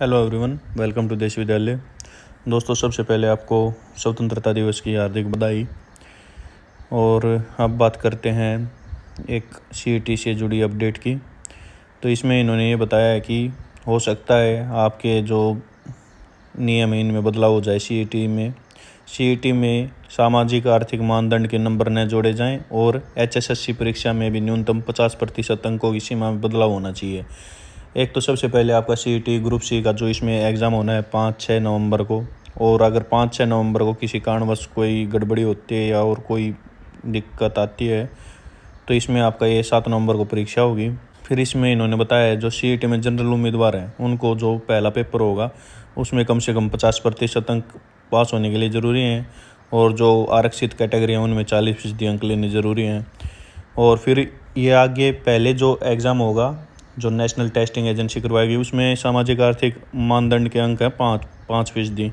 Hello everyone, welcome to देश विद्यालय। दोस्तों, सबसे पहले आपको स्वतंत्रता दिवस की हार्दिक बधाई। और अब बात करते हैं एक सीईटी से जुड़ी अपडेट की। तो इसमें इन्होंने ये बताया है कि हो सकता है आपके जो नियम है इनमें बदलाव हो जाए। सीईटी में सामाजिक आर्थिक मानदंड के नंबर न जोड़े जाएं और एचएसएससी परीक्षा में भी न्यूनतम 50% अंकों की सीमा में बदलाव होना चाहिए। एक तो सबसे पहले आपका सीईटी ग्रुप सी का जो इसमें एग्ज़ाम होना है 5-6 नवंबर को, और अगर 5-6 नवंबर को किसी कारणवश कोई गड़बड़ी होती है या और कोई दिक्कत आती है तो इसमें आपका ये 7 नवंबर को परीक्षा होगी। फिर इसमें इन्होंने बताया है जो सीईटी में जनरल उम्मीदवार हैं उनको जो पहला पेपर होगा उसमें कम से कम 50% अंक पास होने के लिए ज़रूरी हैं, और जो आरक्षित कैटेगरी हैं उनमें 40% अंक लेने ज़रूरी हैं। और फिर ये आगे पहले जो एग्ज़ाम होगा जो नेशनल टेस्टिंग एजेंसी करवाएगी उसमें सामाजिक आर्थिक मानदंड के अंक हैं 5%।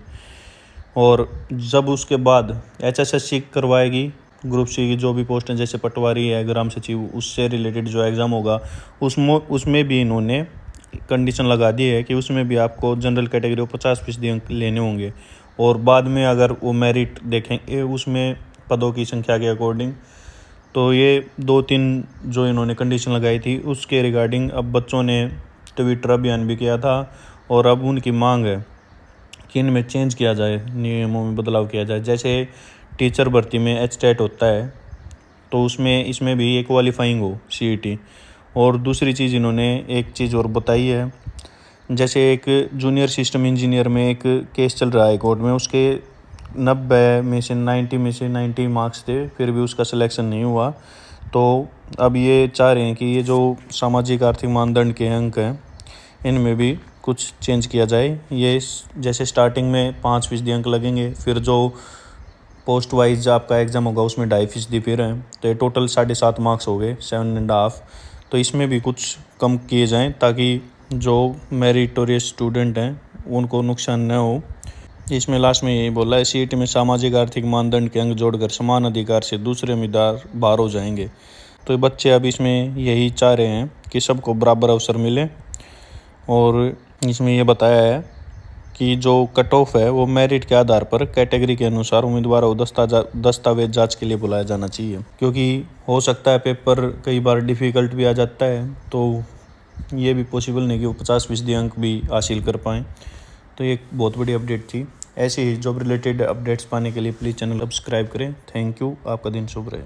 और जब उसके बाद एचएसएससी करवाएगी ग्रुप सी की जो भी पोस्ट हैं जैसे पटवारी है, ग्राम सचिव, उससे रिलेटेड जो एग्ज़ाम होगा उसमें भी इन्होंने कंडीशन लगा दी है कि उसमें भी आपको जनरल कैटेगरी को 50% अंक लेने होंगे। और बाद में अगर वो मेरिट देखेंगे उसमें पदों की संख्या के अकॉर्डिंग, तो ये 2-3 जो इन्होंने कंडीशन लगाई थी उसके रिगार्डिंग अब बच्चों ने ट्विटर अभियान भी किया था। और अब उनकी मांग है कि इनमें चेंज किया जाए, नियमों में बदलाव किया जाए। जैसे टीचर भर्ती में एचटेट होता है तो इसमें भी एक क्वालिफाइंग हो सीईटी। और दूसरी चीज़ इन्होंने एक चीज़ और बताई है, जैसे एक जूनियर सिस्टम इंजीनियर में एक केस चल रहा है कोर्ट में, उसके 90 में से 90 मार्क्स थे, फिर भी उसका सिलेक्शन नहीं हुआ। तो अब ये चाह रहे हैं कि ये जो सामाजिक आर्थिक मानदंड के अंक हैं इनमें भी कुछ चेंज किया जाए। ये जैसे स्टार्टिंग में 5% अंक लगेंगे, फिर जो पोस्ट वाइज आपका एग्ज़ाम होगा उसमें 2.5% फिर हैं, तो ये टोटल 7.5 मार्क्स हो गए, 7.5। तो इसमें भी कुछ कम किए जाएँ ताकि जो मेरिटोरियस स्टूडेंट हैं उनको नुकसान न हो। इसमें लास्ट में यही बोला है, सीईटी में सामाजिक आर्थिक मानदंड के अंक जोड़कर समान अधिकार से दूसरे उम्मीदवार बाहर हो जाएंगे। तो बच्चे अब इसमें यही चाह रहे हैं कि सबको बराबर अवसर मिले। और इसमें ये बताया है कि जो कट ऑफ है वो मेरिट के आधार पर कैटेगरी के अनुसार उम्मीदवारों को दस्तावेज जांच के लिए बुलाया जाना चाहिए, क्योंकि हो सकता है पेपर कई बार डिफ़िकल्ट भी आ जाता है, तो ये भी पॉसिबल नहीं कि वो 50% अंक भी हासिल कर पाएँ। तो ये एक बहुत बड़ी अपडेट थी। ऐसे ही जॉब रिलेटेड अपडेट्स पाने के लिए प्लीज़ चैनल सब्सक्राइब करें। Thank you. आपका दिन शुभ रहे।